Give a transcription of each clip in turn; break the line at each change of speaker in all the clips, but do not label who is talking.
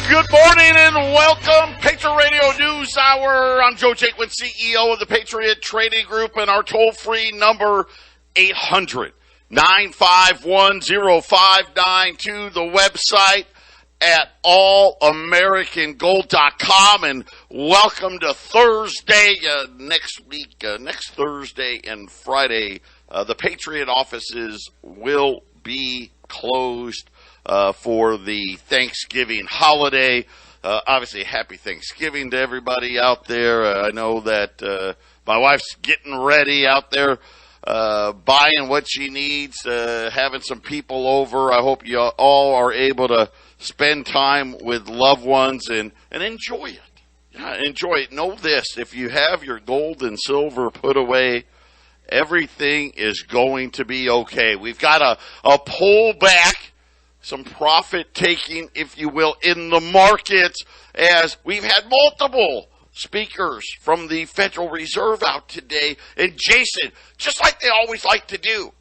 Good morning and welcome, Patriot Radio News Hour. I'm Joe Jaquint, CEO of the Patriot Trading Group, and our toll-free number, 800-951-0592, the website at allamericangold.com, and welcome to Thursday, next Thursday and Friday. The Patriot offices will be closed for the Thanksgiving holiday. Obviously, happy Thanksgiving to everybody out there. I know that my wife's getting ready out there, buying what she needs, having some people over. I hope you all are able to spend time with loved ones and enjoy it. Yeah, enjoy it. Know this, if you have your gold and silver put away, everything is going to be okay. We've got a pullback, some profit taking, if you will, in the markets, as we've had multiple speakers from the Federal Reserve out today. And Jason, just like they always like to do.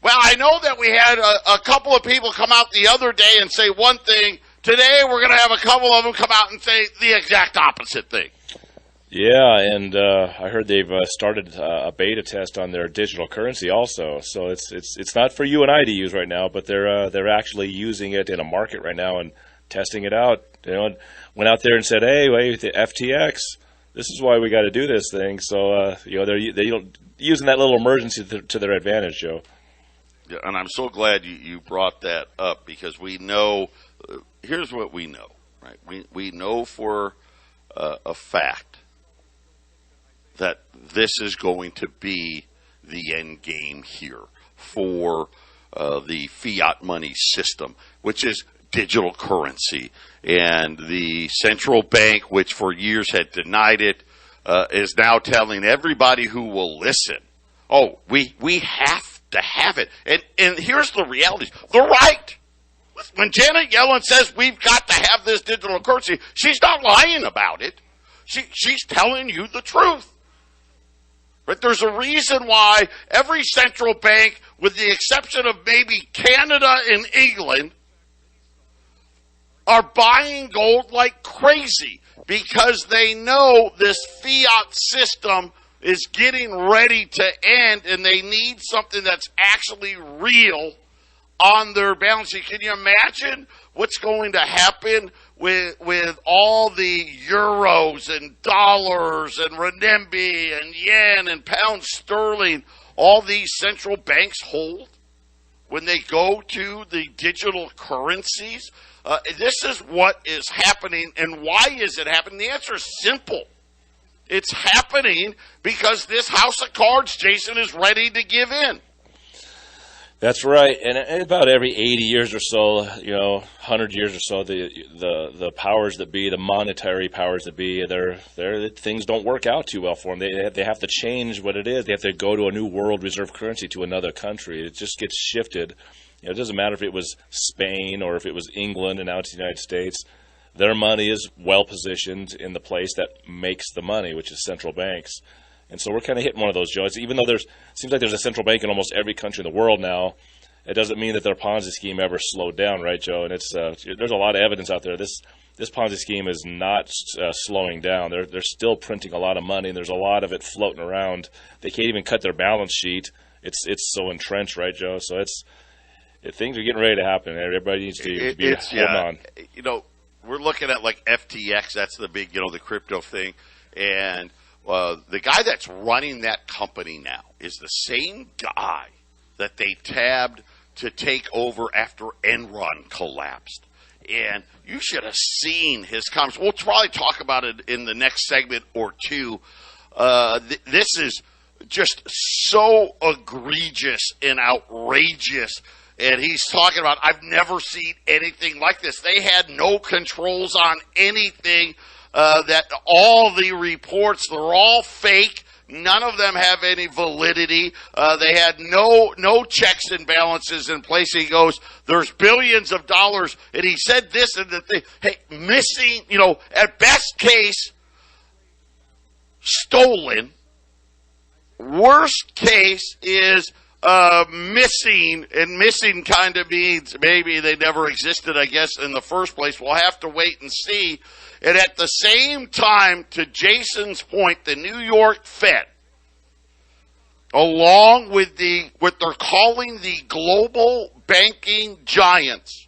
Well, I know that we had a couple of people come out the other day and say one thing. Today we're going to have a couple of them come out and say the exact opposite thing.
Yeah, and I heard they've started a beta test on their digital currency also. So it's not for you and I to use right now, but they're actually using it in a market right now and testing it out. You know, went out there and said, "Hey, wait, the FTX, this is why we got to do this thing." So they're using that little emergency to their advantage, Joe.
Yeah, and I'm so glad you brought that up, because we know. Here's what we know, right? We know for a fact that this is going to be the end game here for the fiat money system, which is digital currency. And the central bank, which for years had denied it, is now telling everybody who will listen, oh, we have to have it. And here's the reality. They're right. When Janet Yellen says we've got to have this digital currency, she's not lying about it. She's telling you the truth. But there's a reason why every central bank, with the exception of maybe Canada and England, are buying gold like crazy, because they know this fiat system is getting ready to end, and they need something that's actually real on their balance sheet. Can you imagine what's going to happen with all the euros and dollars and renminbi and yen and pound sterling all these central banks hold when they go to the digital currencies? This is what is happening. And why is it happening? The answer is simple. It's happening because this house of cards, Jason, is ready to give in.
That's right, and about every 80 years or so, 100 years or so, the powers that be, the monetary powers that be, things don't work out too well for them. They have to change what it is. They have to go to a new world reserve currency to another country. It just gets shifted. It doesn't matter if it was Spain or if it was England and now it's the United States. Their money is well positioned in the place that makes the money, which is central banks. And so we're kind of hitting one of those, Joe. Even though seems like there's a central bank in almost every country in the world now, it doesn't mean that their Ponzi scheme ever slowed down, right, Joe? And there's a lot of evidence out there. This Ponzi scheme is not slowing down. They're still printing a lot of money, and there's a lot of it floating around. They can't even cut their balance sheet. It's so entrenched, right, Joe? So things are getting ready to happen. Everybody needs to be holding on.
We're looking at like FTX. That's the big, the crypto thing, and the guy that's running that company now is the same guy that they tabbed to take over after Enron collapsed. And you should have seen his comments. We'll probably talk about it in the next segment or two. This is just so egregious and outrageous. And he's talking about, I've never seen anything like this. They had no controls on anything. That all the reports, they're all fake. None of them have any validity. They had no checks and balances in place. He goes, there's billions of dollars. And he said this and the thing, hey, missing, at best case, stolen. Worst case is missing, and missing kind of means maybe they never existed, I guess, in the first place. We'll have to wait and see. And at the same time, to Jason's point, the New York Fed, along with what they're calling the global banking giants,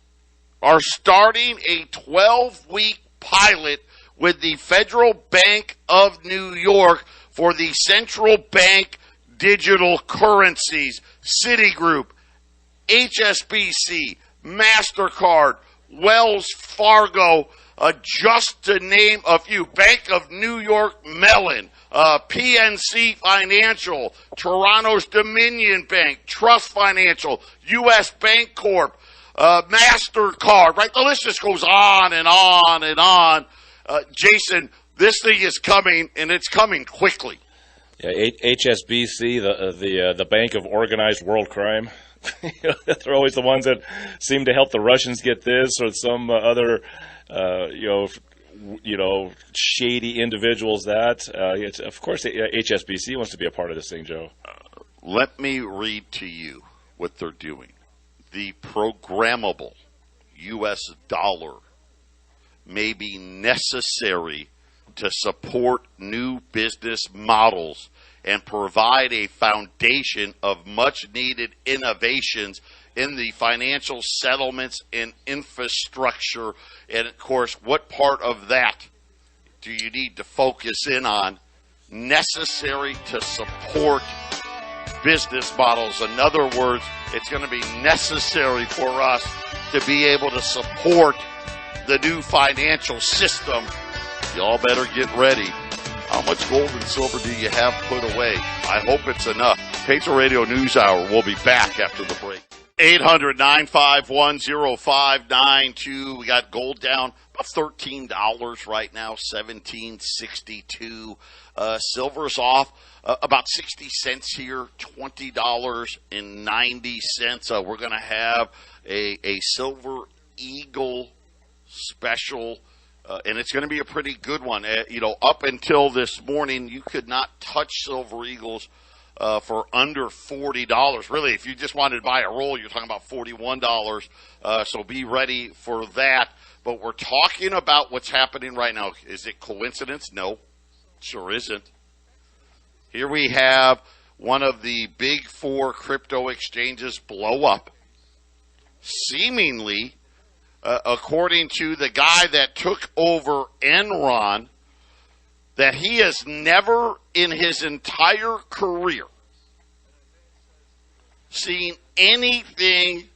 are starting a 12-week pilot with the Federal Bank of New York for the central bank digital currencies. Citigroup, HSBC, MasterCard, Wells Fargo, just to name a few. Bank of New York Mellon, PNC Financial, Toronto's Dominion Bank, Trust Financial, U.S. Bank Corp, MasterCard, right? The list just goes on and on and on. Jason, this thing is coming, and it's coming quickly.
Yeah, HSBC, the Bank of Organized World Crime. They're always the ones that seem to help the Russians get this or some other, shady individuals. Of course, HSBC wants to be a part of this thing, Joe.
Let me read to you what they're doing. The programmable U.S. dollar may be necessary to support new business models and provide a foundation of much-needed innovations in the financial settlements and infrastructure. And, of course, what part of that do you need to focus in on? Necessary to support business models. In other words, it's going to be necessary for us to be able to support the new financial system. Y'all better get ready. How much gold and silver do you have put away? I hope it's enough. Patriot Radio News Hour. We'll be back after the break. 800-951-0592. We got gold down about $13 right now, $17.62. Silver's off about 60 cents here, $20.90. We're going to have a Silver Eagle special, and it's going to be a pretty good one. Up until this morning, you could not touch Silver Eagles for under $40. Really, if you just wanted to buy a roll, you're talking about $41. So be ready for that. But we're talking about what's happening right now. Is it coincidence? No, sure isn't. Here we have one of the big four crypto exchanges blow up, seemingly, according to the guy that took over Enron, that he has never in his entire career seen anything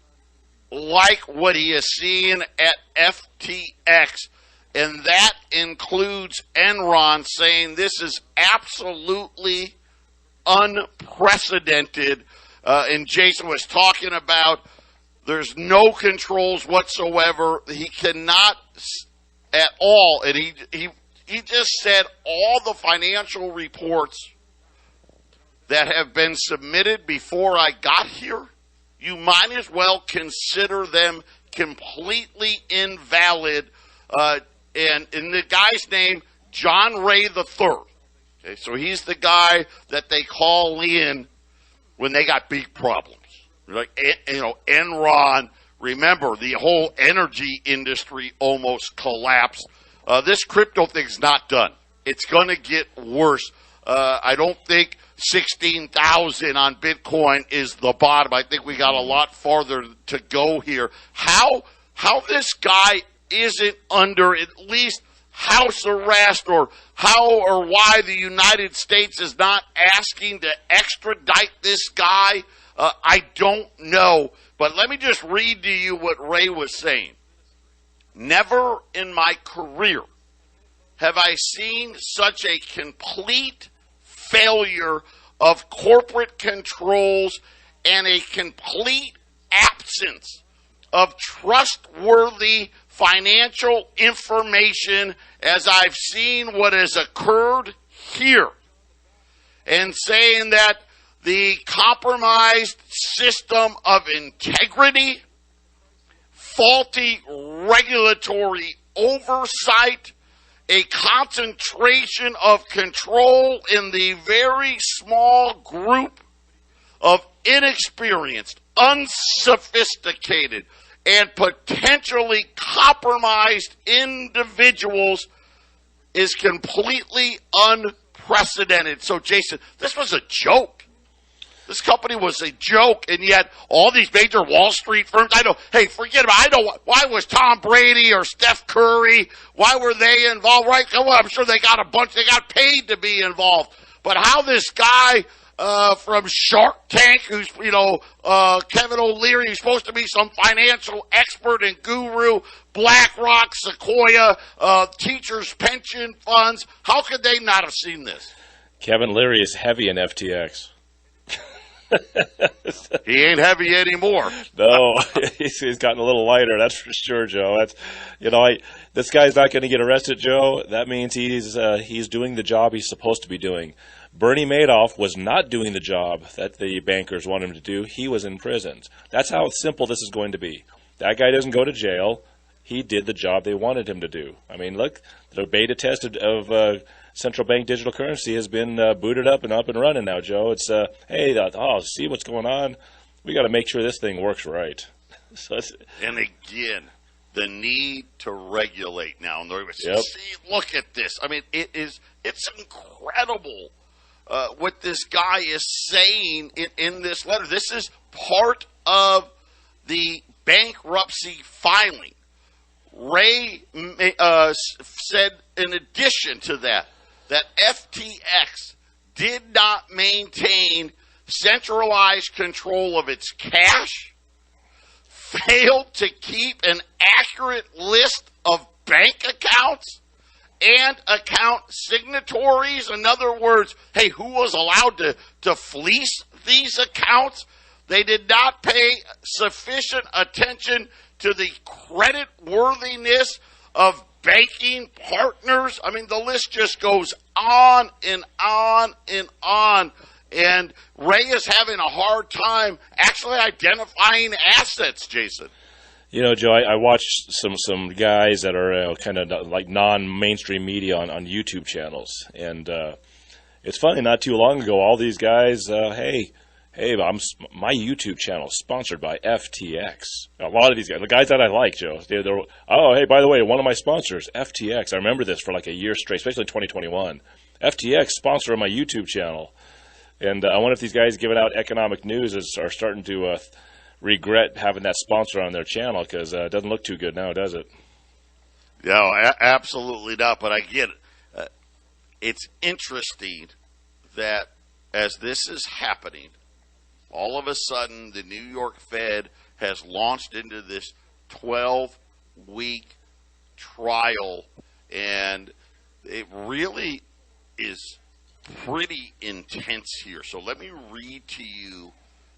like what he has seen at FTX. And that includes Enron saying this is absolutely unprecedented. And Jason was talking about there's no controls whatsoever. He cannot at all. And he just said all the financial reports that have been submitted before I got here, you might as well consider them completely invalid. And in the guy's name, John Ray III. Okay, so he's the guy that they call in when they got big problems. Like, Enron, remember, the whole energy industry almost collapsed. This crypto thing's not done. It's going to get worse. I don't think 16,000 on Bitcoin is the bottom. I think we got a lot farther to go here. How this guy isn't under at least house arrest, or how or why the United States is not asking to extradite this guy, I don't know. But let me just read to you what Ray was saying. Never in my career have I seen such a complete failure of corporate controls and a complete absence of trustworthy financial information as I've seen what has occurred here. And saying that the compromised system of integrity, faulty regulatory oversight, a concentration of control in the very small group of inexperienced, unsophisticated, and potentially compromised individuals is completely unprecedented. So, Jason, this was a joke. This company was a joke, and yet all these major Wall Street firms, I know, hey, forget about it. I know why was Tom Brady or Steph Curry, why were they involved, right? Well, I'm sure they got paid to be involved. But how this guy from Shark Tank, who's, Kevin O'Leary, who's supposed to be some financial expert and guru, BlackRock, Sequoia, teachers' pension funds, how could they not have seen this?
Kevin Leary is heavy in FTX.
He ain't heavy anymore.
No, he's gotten a little lighter. That's for sure, Joe. That's, this guy's not going to get arrested, Joe. That means he's doing the job he's supposed to be doing. Bernie Madoff was not doing the job that the bankers want him to do. He was in prison. That's how simple this is going to be. That guy doesn't go to jail. He did the job they wanted him to do. I mean, look, the beta test of central bank digital currency has been booted up and running now, Joe. It's, see what's going on? We got to make sure this thing works right.
And again, the need to regulate now.
Yep.
See, look at this. I mean, it's incredible what this guy is saying in this letter. This is part of the bankruptcy filing. Ray said, in addition to that FTX did not maintain centralized control of its cash, failed to keep an accurate list of bank accounts and account signatories. In other words, hey, who was allowed to fleece these accounts? They did not pay sufficient attention to the credit worthiness of banking partners. I mean, the list just goes on and on and on. And Ray is having a hard time actually identifying assets, Jason.
Joe, I watched some guys that are kind of like non-mainstream media on YouTube channels. And it's funny, not too long ago, all these guys, hey, my YouTube channel is sponsored by FTX. A lot of these guys, the guys that I like, Joe, they're hey, by the way, one of my sponsors, FTX. I remember this for like a year straight, especially in 2021. FTX, sponsor of my YouTube channel. And I wonder if these guys giving out economic news are starting to regret having that sponsor on their channel, because it doesn't look too good now, does it?
No, absolutely not. But I get it. It's interesting that as this is happening, all of a sudden, the New York Fed has launched into this 12-week trial, and it really is pretty intense here. So let me read to you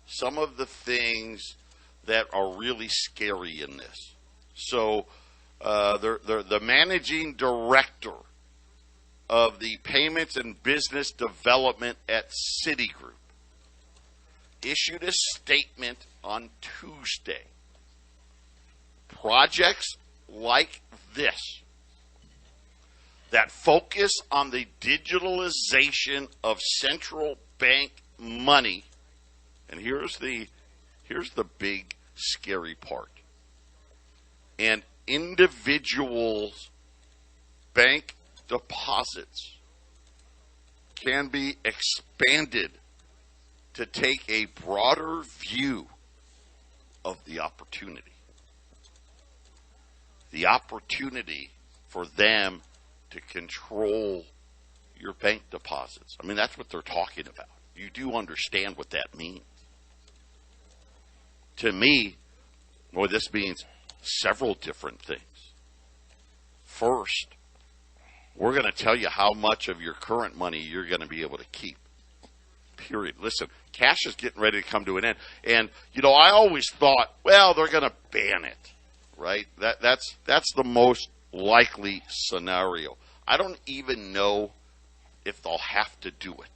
some of the things that are really scary in this. So the managing director of the Payments and Business Development at Citigroup issued a statement on Tuesday. Projects like this that focus on the digitalization of central bank money, and here's the big scary part, and individuals' bank deposits can be expanded to take a broader view of the opportunity. The opportunity for them to control your bank deposits. I mean, that's what they're talking about. You do understand what that means. To me, well, this means several different things. First, we're going to tell you how much of your current money you're going to be able to keep. Period. Listen, cash is getting ready to come to an end. And, I always thought, well, they're going to ban it, right? That's the most likely scenario. I don't even know if they'll have to do it.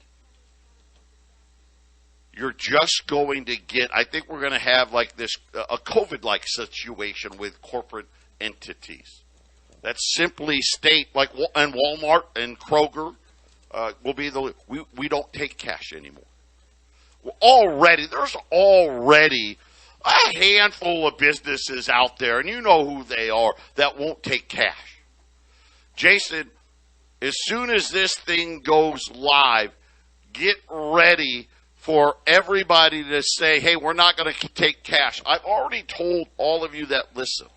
You're just going to get, I think we're going to have like this, a COVID-like situation with corporate entities that simply state, like, and Walmart and Kroger will be we don't take cash anymore. there's already a handful of businesses out there, and you know who they are, that won't take cash. Jason, as soon as this thing goes live, get ready for everybody to say, hey, we're not going to take cash. I've already told all of you that listen.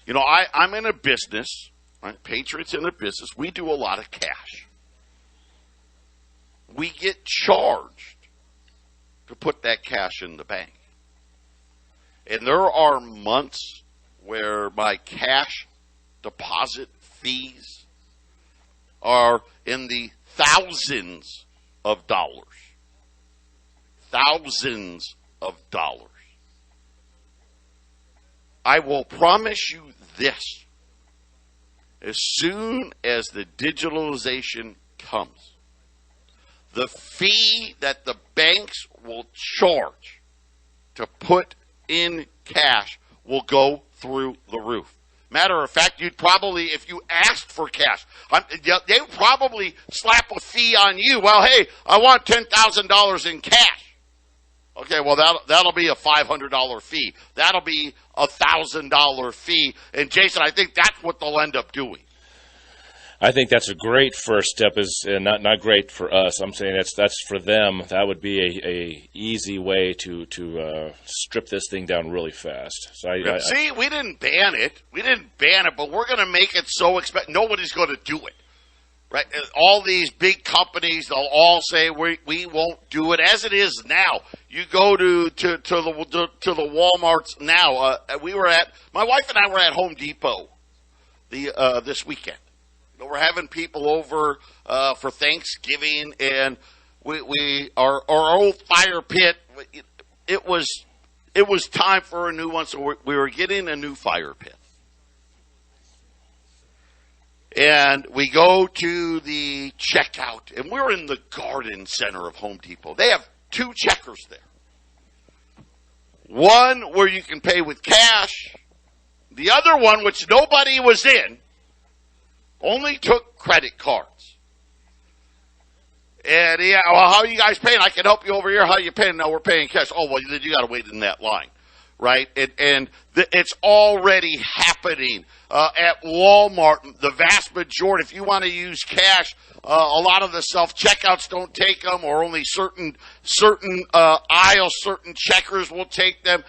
You know, I'm in a business, right? Patriot's in a business. We do a lot of cash. We get charged to put that cash in the bank. And there are months where my cash deposit fees are in the thousands of dollars. Thousands of dollars. I will promise you this. As soon as the digitalization comes, the fee that the banks will charge to put in cash will go through the roof. Matter of fact, you'd probably, if you asked for cash, they would probably slap a fee on you. Well, hey, I want $10,000 in cash. Okay, well, that'll be a $500 fee. That'll be a $1,000 fee. And, Jason, I think that's what they'll end up doing.
I think that's a great first step. Not great for us. I'm saying that's for them. That would be a easy way to strip this thing down really fast. So
See, we didn't ban it. But we're going to make it so expensive. Nobody's going to do it. Right? All these big companies, they'll all say we won't do it. As it is now, you go to the Walmarts now. My wife and I were at Home Depot this weekend. We're having people over for Thanksgiving, and our old fire pit. It was time for a new one, so we were getting a new fire pit. And we go to the checkout, and we're in the garden center of Home Depot. They have two checkers there. One where you can pay with cash. The other one, which nobody was in, only took credit cards. And yeah, well, how are you guys paying? I can help you over here. How are you paying? No, we're paying cash. Oh, well, then you got to wait in that line, right? It's already happening at Walmart. The vast majority, if you want to use cash, a lot of the self-checkouts don't take them, or only certain aisles, certain checkers will take them.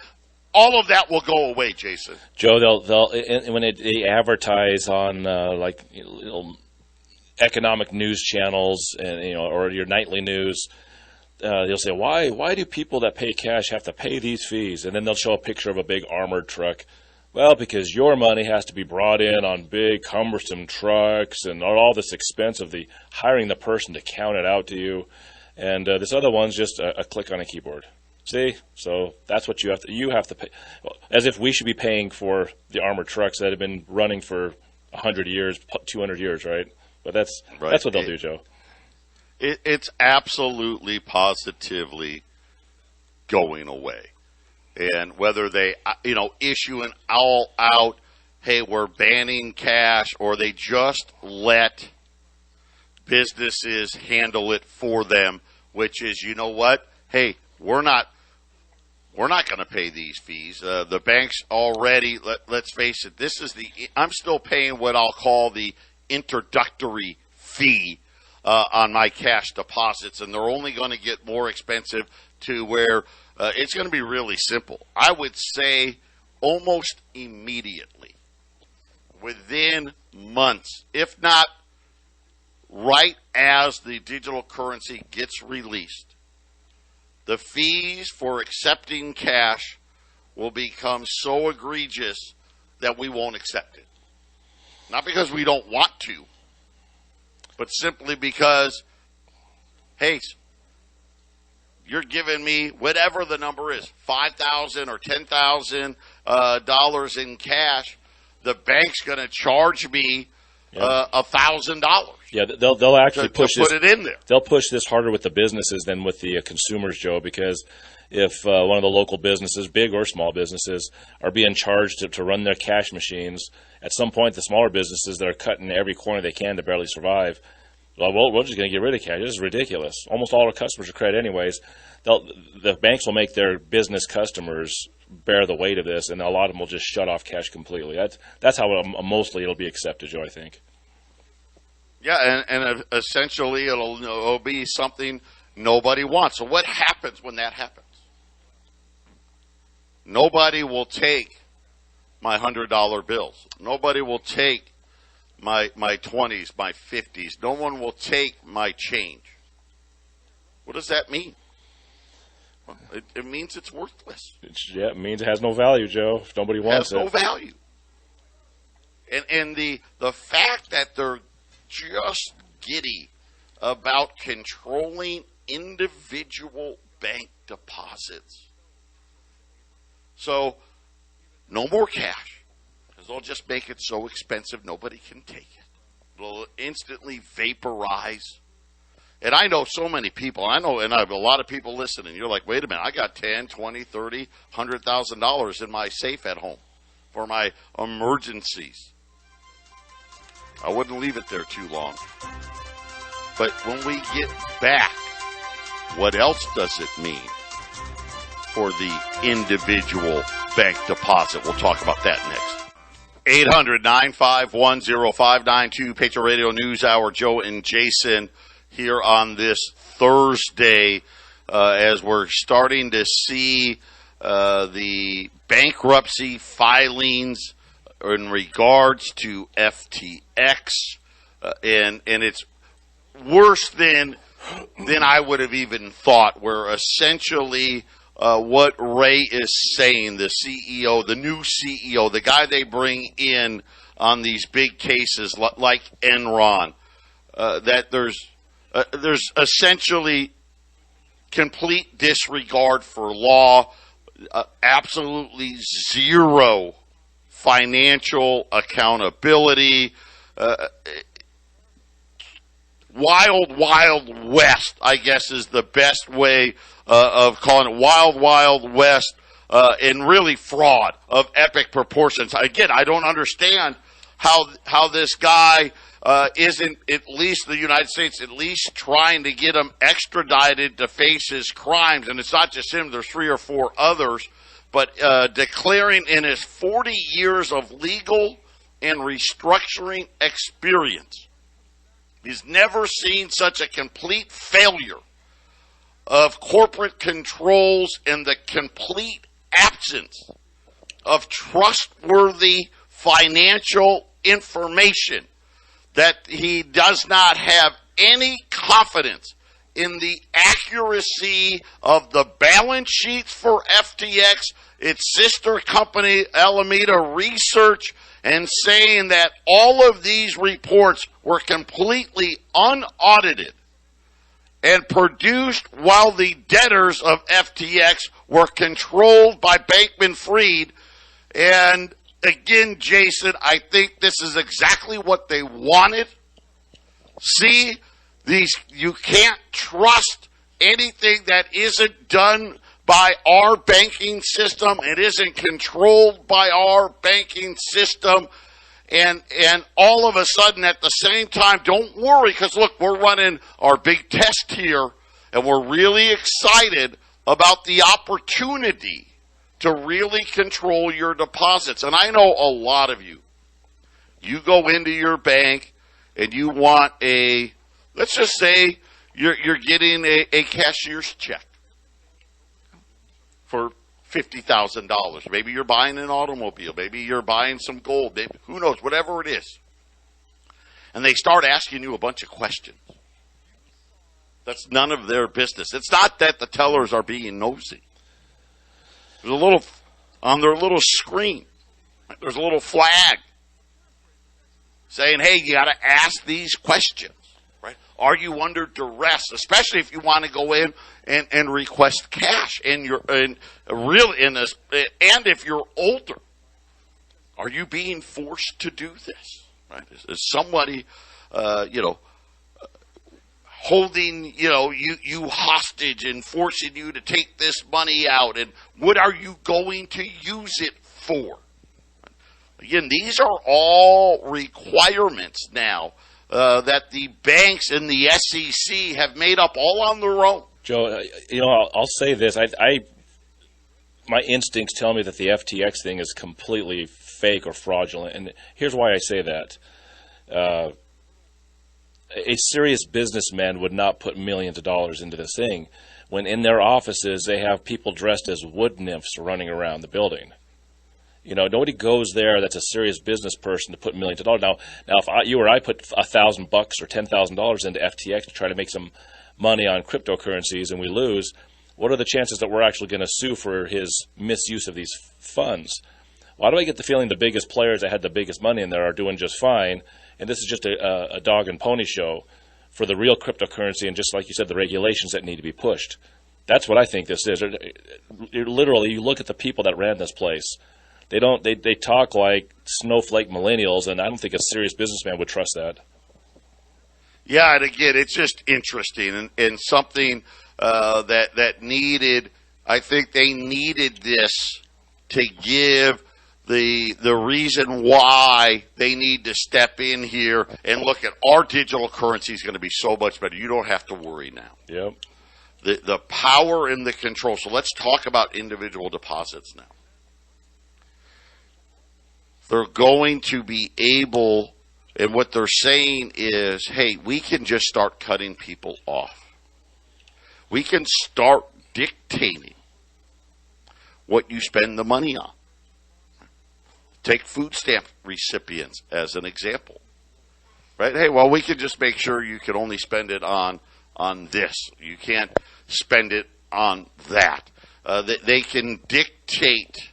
All of that will go away, Jason.
Joe, they'll when they advertise on economic news channels and or your nightly news, they'll say, why do people that pay cash have to pay these fees? And then they'll show a picture of a big armored truck. Well, because your money has to be brought in on big cumbersome trucks and all this expense of the hiring the person to count it out to you, and this other one's just a click on a keyboard. See, so that's what you have to pay. Well, as if we should be paying for the armored trucks that have been running for 100 years, 200 years, right? But that's what they'll do, Joe.
It's absolutely, positively going away. And whether they, issue an all-out, hey, we're banning cash, or they just let businesses handle it for them, which is, you know what? Hey, we're not going to pay these fees. The banks already, let's face it, I'm still paying what I'll call the introductory fee on my cash deposits, and they're only going to get more expensive to where it's going to be really simple. I would say almost immediately, within months, if not right as the digital currency gets released, the fees for accepting cash will become so egregious that we won't accept it. Not because we don't want to, but simply because, hey, you're giving me whatever the number is, $5,000 or $10,000 in cash. The bank's going to charge me $1,000.
Yeah, they'll actually
put it in there.
They'll push this harder with the businesses than with the consumers, Joe, because if one of the local businesses, big or small businesses, are being charged to run their cash machines, at some point the smaller businesses that are cutting every corner they can to barely survive, well, we're just going to get rid of cash. This is ridiculous. Almost all our customers are credit anyways. The banks will make their business customers bear the weight of this, and a lot of them will just shut off cash completely. That's how mostly it'll be accepted, Joe, I think.
Yeah, and essentially it'll be something nobody wants. So what happens when that happens? Nobody will take my $100 bills. Nobody will take my 20s, my 50s. No one will take my change. What does that mean? Well, it means it's worthless.
It means it has no value, Joe. If nobody wants it.
It has no value. And the fact that they're just giddy about controlling individual bank deposits. So, no more cash, because they'll just make it so expensive nobody can take it. It'll instantly vaporize. And I know so many people, and I have a lot of people listening. You're like, wait a minute, I got $10, $20, $30, $100,000 in my safe at home for my emergencies. I wouldn't leave it there too long. But when we get back, what else does it mean for the individual bank deposit? We'll talk about that next. 800-951-0592, Patriot Radio News Hour. Joe and Jason here on this Thursday as we're starting to see the bankruptcy filings in regards to FTX, and it's worse than I would have even thought, where essentially what Ray is saying, the CEO, the new CEO, the guy they bring in on these big cases like Enron, that there's essentially complete disregard for law, absolutely zero financial accountability, Wild West, I guess, is the best way of calling it. Wild West, and really fraud of epic proportions. Again, I don't understand how this guy isn't, at least the United States, at least trying to get him extradited to face his crimes. And it's not just him, there's 3 or 4 others. But declaring in his 40 years of legal and restructuring experience, he's never seen such a complete failure of corporate controls and the complete absence of trustworthy financial information, that he does not have any confidence in the accuracy of the balance sheets for FTX, its sister company Alameda Research, and saying that all of these reports were completely unaudited and produced while the debtors of FTX were controlled by Bankman-Fried. And again, Jason, I think this is exactly what they wanted. See, you can't trust anything that isn't done by our banking system. It isn't controlled by our banking system. And all of a sudden, at the same time, don't worry, because look, we're running our big test here, and we're really excited about the opportunity to really control your deposits. And I know a lot of you go into your bank and you want let's just say you're getting a cashier's check for $50,000. Maybe you're buying an automobile. Maybe you're buying some gold. Maybe, who knows, whatever it is. And they start asking you a bunch of questions. That's none of their business. It's not that the tellers are being nosy. There's a little, on their little screen, there's a little flag saying, hey, you got to ask these questions. Are you under duress, especially if you want to go in and request cash and if you're older? Are you being forced to do this? Right? Is somebody, holding, you hostage and forcing you to take this money out? And what are you going to use it for? Again, these are all requirements now that the banks and the SEC have made up all on their own.
Joe, I'll say this. My instincts tell me that the FTX thing is completely fake or fraudulent, and here's why I say that. A serious businessman would not put millions of dollars into this thing when in their offices they have people dressed as wood nymphs running around the building. Nobody goes there that's a serious business person to put millions of dollars. Now if you or I put $1,000 or $10,000 into FTX to try to make some money on cryptocurrencies and we lose, what are the chances that we're actually going to sue for his misuse of these funds? Why do I get the feeling the biggest players that had the biggest money in there are doing just fine, and this is just a dog and pony show for the real cryptocurrency and, just like you said, the regulations that need to be pushed? That's what I think this is. Literally, you look at the people that ran this place. They talk like snowflake millennials, and I don't think a serious businessman would trust that.
Yeah, and again, it's just interesting and something that needed. I think they needed this to give the reason why they need to step in here and look at our digital currency is going to be so much better. You don't have to worry now.
Yep.
The power and the control. So let's talk about individual deposits now. They're going to be able, and what they're saying is, hey, we can just start cutting people off. We can start dictating what you spend the money on. Take food stamp recipients as an example. Right? Hey, well, we can just make sure you can only spend it on this. You can't spend it on that. They can dictate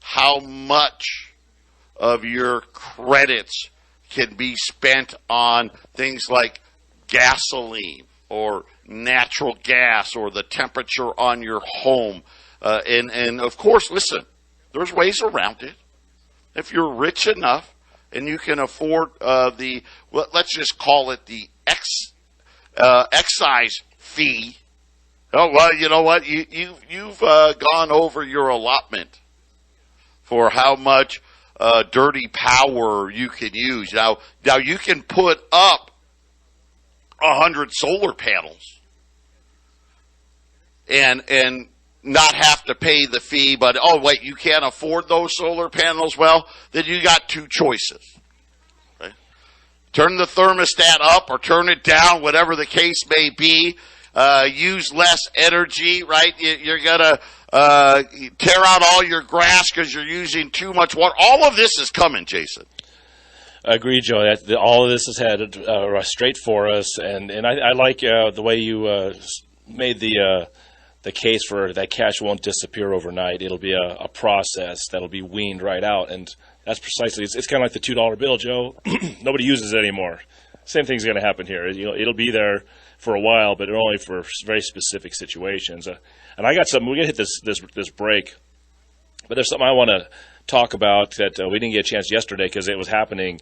how much of your credits can be spent on things like gasoline or natural gas or the temperature on your home. And of course, listen, there's ways around it. If you're rich enough and you can afford let's just call it the excise fee. Oh, well, you know what? You've gone over your allotment for how much dirty power you can use. Now you can put up 100 solar panels and not have to pay the fee, but oh wait, you can't afford those solar panels? Well, then you got two choices. Okay? Turn the thermostat up or turn it down, whatever the case may be. Use less energy, right? You're gonna tear out all your grass because you're using too much water. All of this is coming, Jason.
I agree, Joe. All of this is headed straight for us, and I like the way you made the case for that cash won't disappear overnight. It'll be a process that'll be weaned right out, and that's precisely. It's kind of like the $2 bill, Joe. Nobody uses it anymore. Same thing's going to happen here. It'll be there for a while, but only for very specific situations. And I got something. We're going to hit this break, but there's something I want to talk about that we didn't get a chance yesterday because it was happening.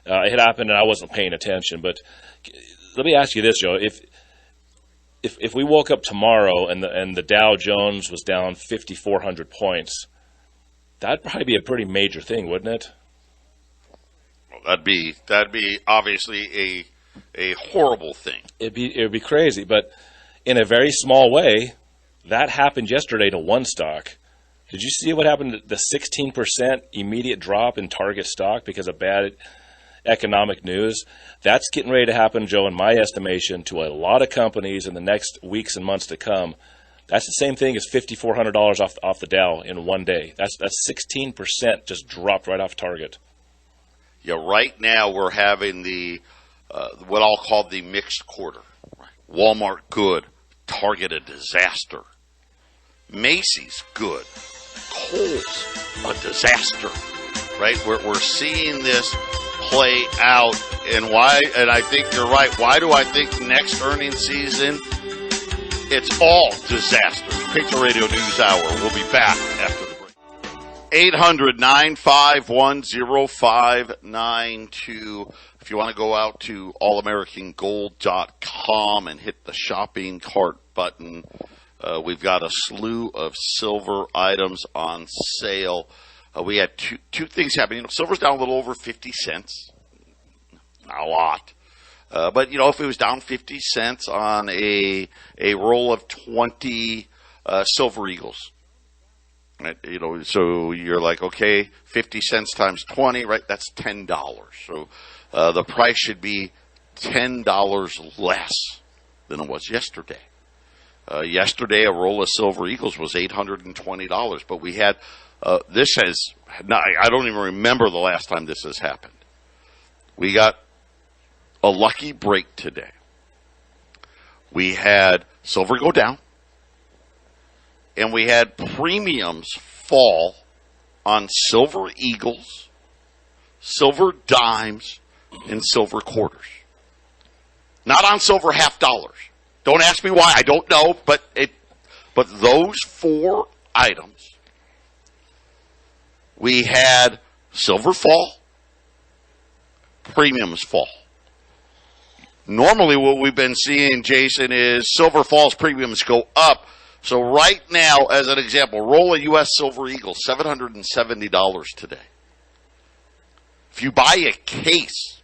It had happened, and I wasn't paying attention. But let me ask you this, Joe: If we woke up tomorrow and the Dow Jones was down 5,400 points, that'd probably be a pretty major thing, wouldn't it?
Well, that'd be obviously a horrible thing.
It'd be crazy, but in a very small way, that happened yesterday to one stock. Did you see what happened to the 16% immediate drop in Target stock because of bad economic news? That's getting ready to happen, Joe, in my estimation, to a lot of companies in the next weeks and months to come. That's the same thing as $5,400 off the Dow in one day. That's 16% just dropped right off Target.
Yeah, right now we're having the what I'll call the mixed quarter. Walmart good, Target a disaster. Macy's good, Kohl's a disaster. Right? We're seeing this play out, and why? And I think you're right. Why do I think next earnings season it's all disasters? Patriot Radio News Hour. We'll be back after the break. 800-951-0592. If you want to go out to allamericangold.com and hit the shopping cart button, we've got a slew of silver items on sale. We had two things happening. Silver's down a little over 50 cents. not a lot. But, if it was down 50 cents on a roll of 20 Silver Eagles, right? So you're like, okay, 50 cents times 20, right? That's $10. So the price should be $10 less than it was yesterday. Yesterday, a roll of Silver Eagles was $820, but we had I don't even remember the last time this has happened. We got a lucky break today. We had silver go down, and we had premiums fall on Silver Eagles, silver dimes, and silver quarters. Not on silver half dollars. Don't ask me why. I don't know, but those four items, we had silver fall, premiums fall. Normally what we've been seeing, Jason, is silver falls, premiums go up. So right now, as an example, roll a U.S. Silver Eagle, $770 today. If you buy a case,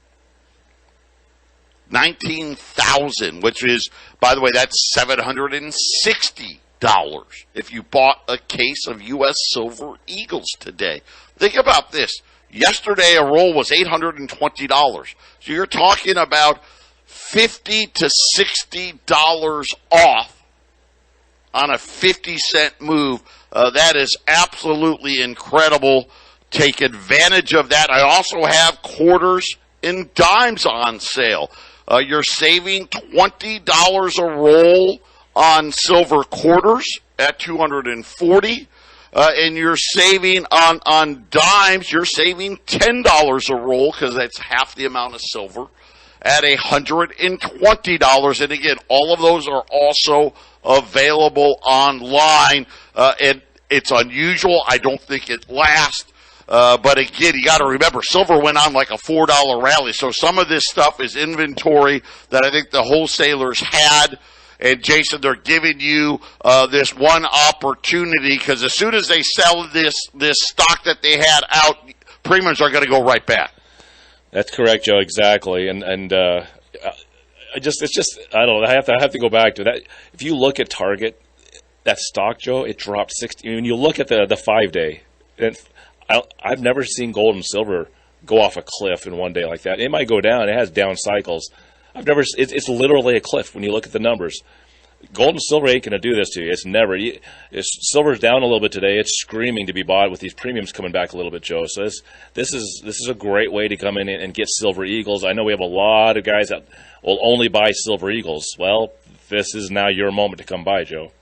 $19,000, which is, by the way, that's $760 if you bought a case of U.S. Silver Eagles today. Think about this. Yesterday, a roll was $820. So you're talking about $50 to $60 off on a 50-cent move. That is absolutely incredible. Take advantage of that. I also have quarters and dimes on sale. You're saving $20 a roll on silver quarters at $240, and you're saving on dimes. You're saving $10 a roll because that's half the amount of silver at $120. And again, all of those are also available online. And it's unusual. I don't think it lasts. But again, you got to remember, silver went on like a $4 rally. So some of this stuff is inventory that I think the wholesalers had. And Jason, they're giving you this one opportunity because as soon as they sell this stock that they had out, premiums are going to go right back.
That's correct, Joe. Exactly. And I don't know. I have to go back to that. If you look at Target, that stock, Joe, it dropped 60. When you look at the 5-day, and I've never seen gold and silver go off a cliff in one day like that. It might go down. It has down cycles. It's literally a cliff when you look at the numbers. Gold and silver ain't going to do this to you. Silver's down a little bit today. It's screaming to be bought with these premiums coming back a little bit, Joe. So this is a great way to come in and get Silver Eagles. I know we have a lot of guys that will only buy Silver Eagles. Well, this is now your moment to come buy, Joe.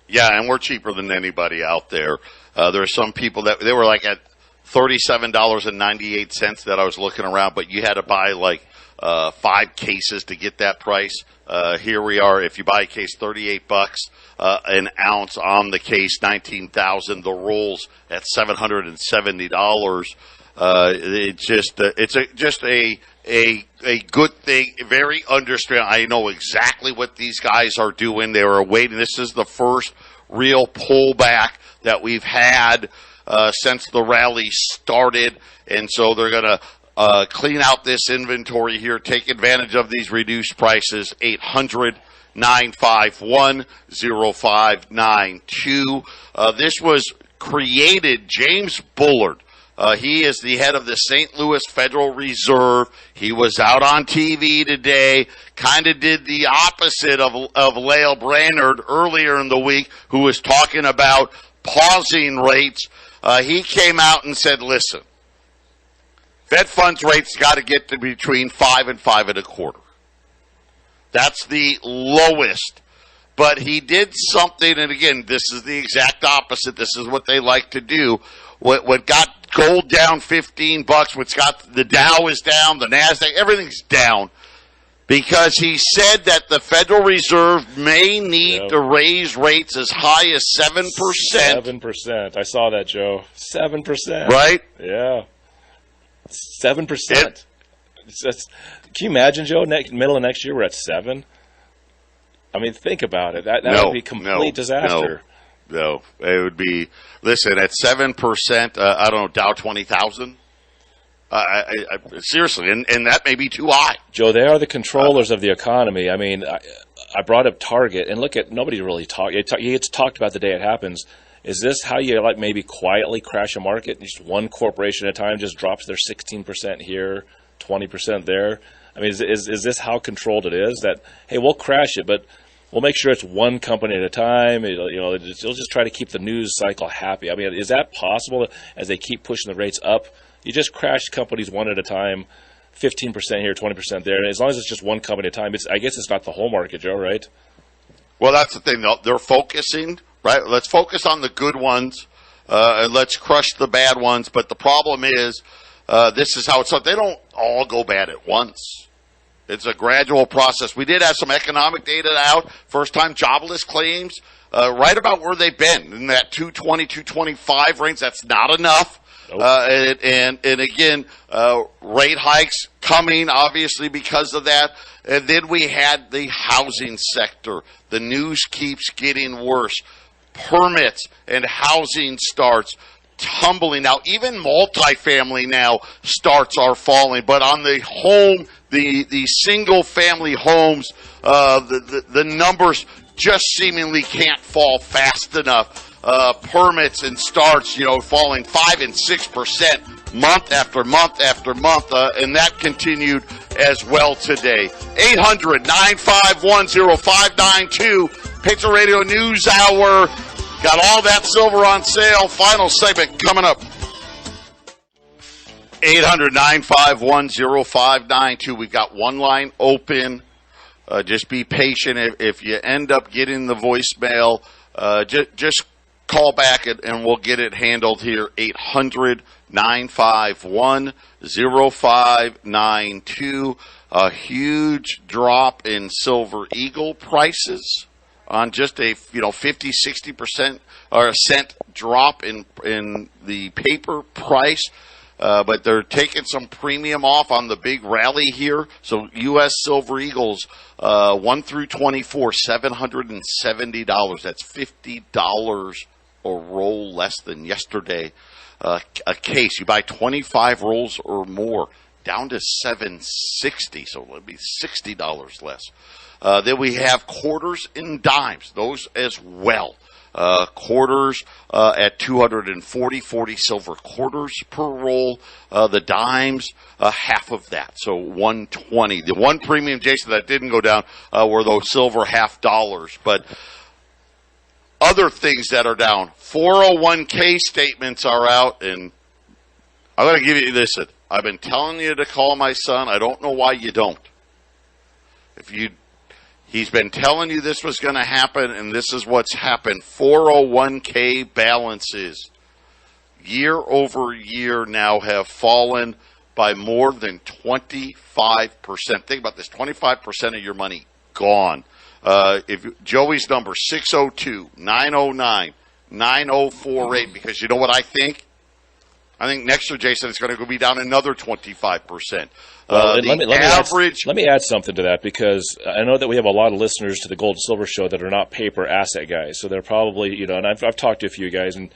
Yeah, and we're cheaper than anybody out there. There are some people that they were like at $37.98 that I was looking around, but you had to buy like 5 cases to get that price. Here we are. If you buy a case, $38 an ounce on the case, $19,000. The rolls at $770. It's just a good thing. Very understand. I know exactly what these guys are doing. They were waiting. This is the first real pullback that we've had since the rally started, and so they're going to clean out this inventory here, take advantage of these reduced prices. 800-951-0592. This was created, James Bullard. He is the head of the St. Louis Federal Reserve. He was out on TV today, kind of did the opposite of Lael Brainerd earlier in the week, who was talking about pausing rates. He came out and said, listen, Fed funds rates got to get to between 5 and 5.25. That's the lowest. But he did something, and again, this is the exact opposite. This is what they like to do. What got gold down $15, what's got the Dow is down, the NASDAQ, everything's down. Because he said that the Federal Reserve may need to raise rates as high as 7%.
7%. I saw that, Joe. 7%.
Right?
Yeah. 7%. Can you imagine, Joe, middle of next year we're at 7? I mean, think about it. That would be complete disaster.
No, it would be, listen, at 7%, I don't know, Dow 20,000. Seriously, and that may be too high.
Joe, they are the controllers of the economy. I mean, I brought up Target, and look at nobody really talked. It's talked about the day it happens. Is this how you like maybe quietly crash a market? Just one corporation at a time just drops their 16% here, 20% there. I mean, is this how controlled it is? That hey, we'll crash it, but we'll make sure it's one company at a time. It'll just try to keep the news cycle happy. I mean, is that possible as they keep pushing the rates up? You just crash companies one at a time, 15% here, 20% there. And as long as it's just one company at a time, I guess it's not the whole market, Joe, right?
Well, that's the thing. They're focusing, right? Let's focus on the good ones, and let's crush the bad ones. But the problem is, this is how it's. They don't all go bad at once. It's a gradual process. We did have some economic data out. First-time jobless claims, right about where they've been, in that 220, 225 range. That's not enough. Nope. And again, rate hikes coming, obviously, because of that. And then we had the housing sector. The news keeps getting worse. Permits and housing starts tumbling. Now, even multifamily now starts are falling. But on the home, the single-family homes, the numbers just seemingly can't fall fast enough. Permits and starts, falling 5 and 6% month after month after month, and that continued as well today. 800-951-0592, Patriot Radio News Hour. Got all that silver on sale. Final segment coming up. 800-951-0592. We've got one line open. Just be patient. If you end up getting the voicemail, just call back and we'll get it handled here. 800-951-0592. A huge drop in Silver Eagle prices on just a 50, 60% or a cent drop in the paper price. But they're taking some premium off on the big rally here. So U.S. Silver Eagles, 1 through 24, $770. That's $50 a roll less than yesterday. A case, you buy 25 rolls or more, down to $760. So it'll be $60 less. Then we have quarters and dimes, those as well. Quarters at 240 silver quarters per roll. The dimes, half of that, so 120. The one premium, Jason, that didn't go down were those silver $half. But other things that are down, 401k statements are out, and I'm going to give you this. I've been telling you to call my son. I don't know why you don't. He's been telling you this was going to happen, and this is what's happened. 401k balances year over year now have fallen by more than 25%. Think about this, 25% of your money gone. Joey's number, 602-909-9048, because you know what I think? I think next year, Jason, it's going to be down another 25%.
Let me add something to that, because I know that we have a lot of listeners to the Gold and Silver Show that are not paper asset guys. So they're probably, and I've talked to a few guys, and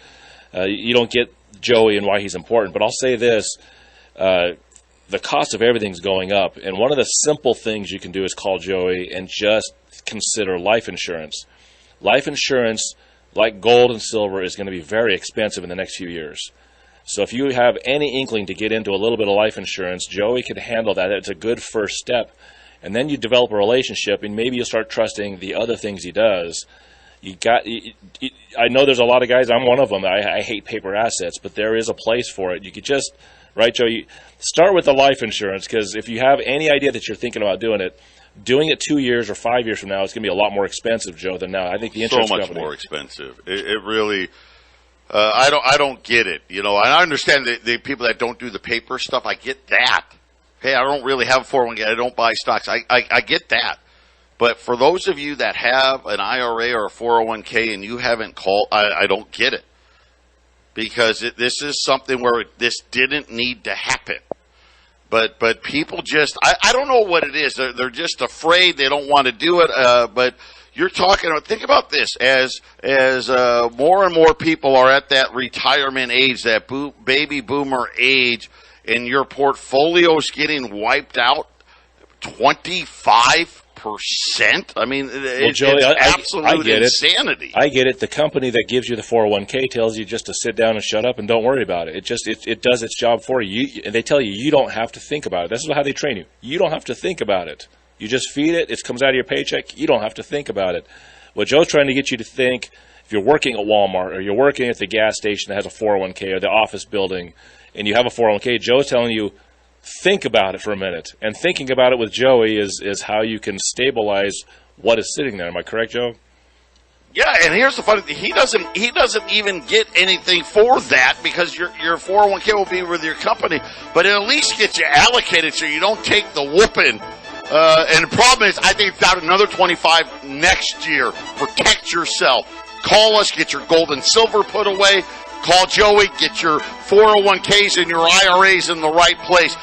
you don't get Joey and why he's important. But I'll say this, the cost of everything's going up. And one of the simple things you can do is call Joey and just consider life insurance. Life insurance, like gold and silver, is going to be very expensive in the next few years. So if you have any inkling to get into a little bit of life insurance, Joey can handle that. It's a good first step. And then you develop a relationship, and maybe you'll start trusting the other things he does. I know there's a lot of guys, I'm one of them, I hate paper assets, but there is a place for it. You could just, right, Joe, start with the life insurance, because if you have any idea that you're thinking about doing it 2 years or 5 years from now, it's going to be a lot more expensive, Joe, than now. I think the insurance company. So much
more expensive. It really... I don't get it. I understand the people that don't do the paper stuff. I get that. Hey, I don't really have a 401k. I don't buy stocks. I get that. But for those of you that have an IRA or a 401k and you haven't called, I don't get it. Because this is something where this didn't need to happen. But people just, I don't know what it is. They're just afraid. They don't want to do it. But you're talking about, think about this, as more and more people are at that retirement age, that baby boomer age, and your portfolio is getting wiped out 25%. I mean,
Joey,
it's absolute insanity.
I get it. The company that gives you the 401k tells you just to sit down and shut up and don't worry about it. It does its job for you. And they tell you you don't have to think about it. This is how they train you. You don't have to think about it. You just feed it. It comes out of your paycheck. You don't have to think about it. What Joe's trying to get you to think, if you're working at Walmart or you're working at the gas station that has a 401k or the office building and you have a 401k, Joe's telling you, think about it for a minute. And thinking about it with Joey is how you can stabilize what is sitting there. Am I correct, Joe?
Yeah, and here's the funny thing. He doesn't even get anything for that because your 401k will be with your company, but it at least gets you allocated so you don't take the whooping. And the problem is, I think it's got another 25 next year. Protect yourself. Call us, get your gold and silver put away. Call Joey, get your 401ks and your IRAs in the right place.